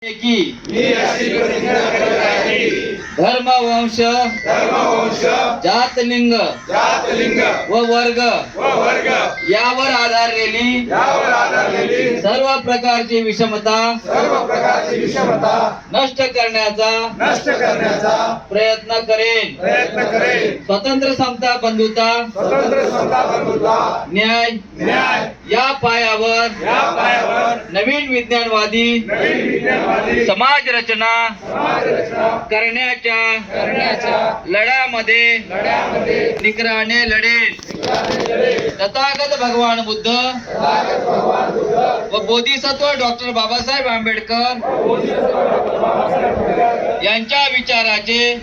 की धर्म वंश जात लिंग व वर्ग यावर आधारलेली सर्व प्रकारची विषमता नष्ट करण्याचा प्रयत्न करेन. स्वतंत्र समता बंधुता न्याय या पायावर नवीन विज्ञानवादी समाज रचना करण्याच्या लढ्यामध्ये निकराने लढेल. तथागत भगवान बुद्ध व बोधिसत्व डॉक्टर बाबासाहेब आंबेडकर यांच्या विचाराचे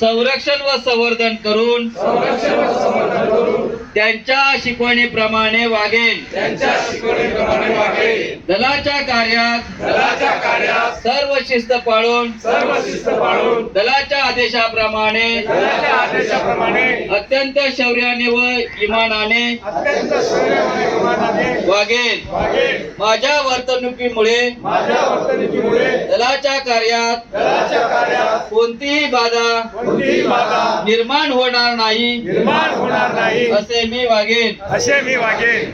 संरक्षण व संवर्धन करून त्यांच्या शिकवणीप्रमाणे वागेल. दलाच्या कार्यात सर्व शिस्त पाळून दलाच्या आदेशाप्रमाणे अत्यंत शौर्याने व इमानाने वागेल. माझ्या वर्तणुकीमुळे दलाच्या कार्यात कोणतीही बाधा निर्माण होणार नाही असे मी वागेन.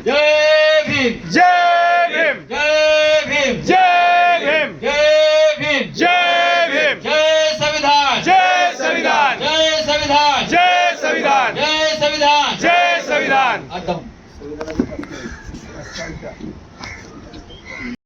जय भीम. जय भीम. जय भीम. जय भीम. जय भीम. जय भीम. जय संविधान. जय संविधान. जय संविधान. जय संविधान. जय संविधान. जय संविधान. आता